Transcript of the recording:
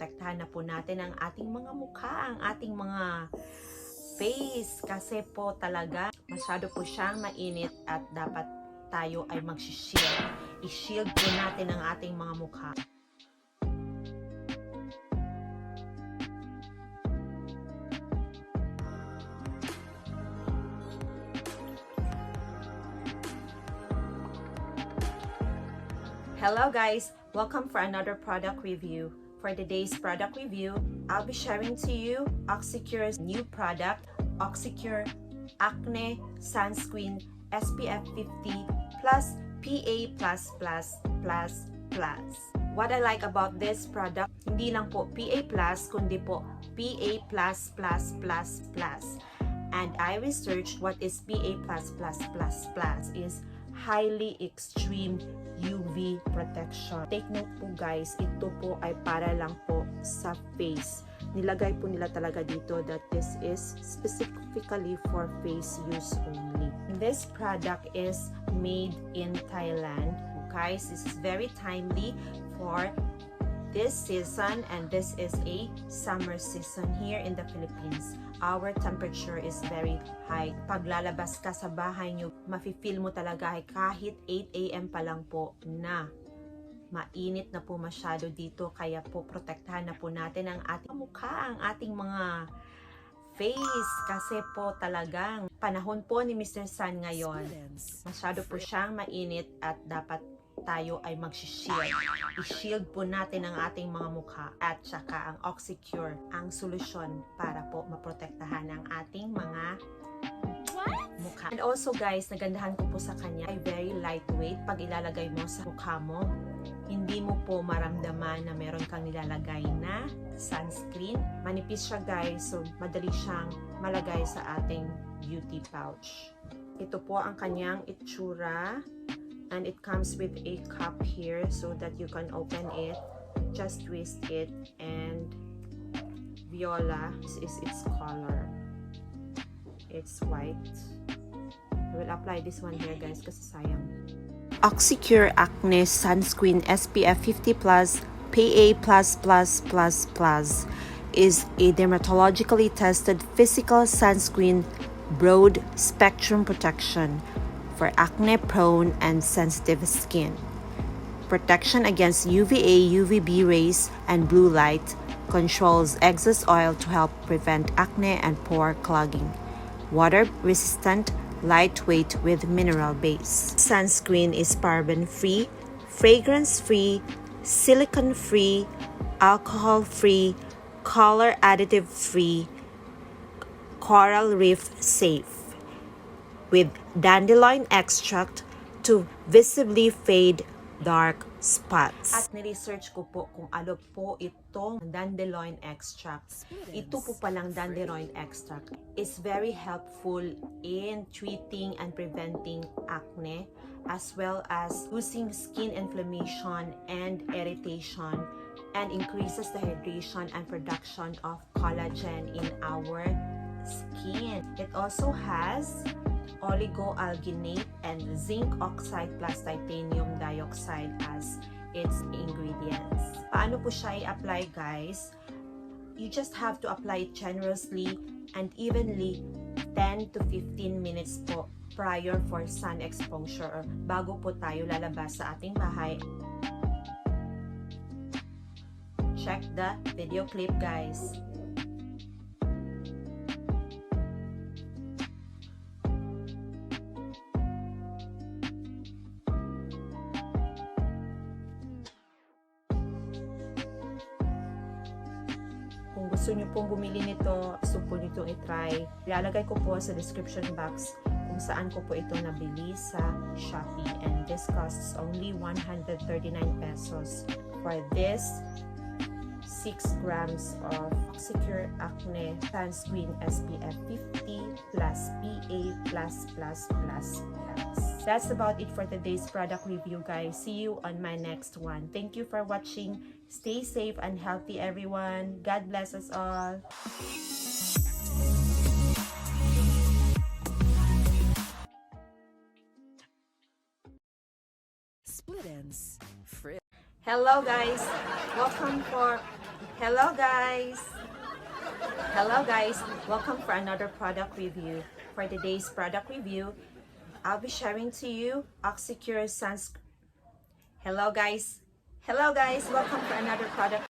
maprotektahan na po natin ang ating mga mukha, ang ating mga face. Kasi po talaga masyado po siyang mainit at dapat tayo ay mag-shield. I-shield po natin ang ating mga mukha. Hello guys! Welcome for another product review. For today's product review, I'll be sharing to you Oxecure's new product, Oxecure Acne Sunscreen SPF 50 plus PA+++++. What I like about this product, hindi lang po PA+, kundi po PA+++++. And I researched what is PA+++++ is highly extreme UV protection. Take note po guys, ito po ay para lang po sa face. Nilagay po nila talaga dito that this is specifically for face use only. This product is made in Thailand. Guys, this is very timely for this season, and this is a summer season here in the Philippines. Our temperature is very high. Pag lalabas ka sa bahay nyo, mafe-feel mo talaga kahit 8 AM pa lang po na mainit na po masyado dito. Kaya po protektahan na po natin ang ating mukha, ang ating mga face. Kasi po talagang panahon po ni Mr. Sun ngayon, masyado po siyang mainit at dapat tayo ay mag-shield. I-shield po natin ang ating mga mukha at saka ang Oxecure ang solusyon para po maprotektahan ang ating mga mukha. And also guys, nagandahan ko po sa kanya ay very lightweight. Pag ilalagay mo sa mukha mo, hindi mo po maramdaman na meron kang nilalagay na sunscreen. Manipis siya guys, so madali siyang malagay sa ating beauty pouch. Ito po ang kanyang itsura. And it comes with a cup here so that you can open it, just twist it, and viola is its color. It's white. I will apply this one here guys kasi sayang. Oxecure Acne Sunscreen SPF 50 plus PA++++ is a dermatologically tested physical sunscreen broad spectrum protection for acne-prone and sensitive skin. Protection against UVA, UVB rays, and blue light, controls excess oil to help prevent acne and pore clogging. Water-resistant, lightweight with mineral base. Sunscreen is paraben-free, fragrance-free, silicone-free, alcohol-free, color additive-free, coral reef safe, with Dandelion Extract to visibly fade dark spots. At niresearch ko po kung ano po itong Dandelion Extract. Ito po palang Dandelion Extract is very helpful in treating and preventing acne, as well as reducing skin inflammation and irritation, and increases the hydration and production of collagen in our skin. It also has Oligo-alginate and Zinc oxide plus titanium dioxide as its ingredients. Paano po siya i-apply guys? You just have to apply it generously and evenly 10 to 15 minutes po prior for sun exposure or bago po tayo lalabas sa ating bahay. Check the video clip guys. Kung gusto nyo pong bumili nito, gusto po nyo itong itry, ilalagay ko po sa description box kung saan ko po ito nabili sa Shopee. And this costs only 139 pesos for this 6 grams of Oxecure Acne Sunscreen SPF 50 plus PA++++. That's about it for today's product review guys. See you on my next one. Thank you for watching. Stay safe and healthy everyone. God bless us all. Split ends. Hello guys! Welcome for Hello guys! Hello guys! Welcome for another product review. For today's product review, I'll be sharing to you Oxecure Sunscreen. Hello guys! Welcome for another product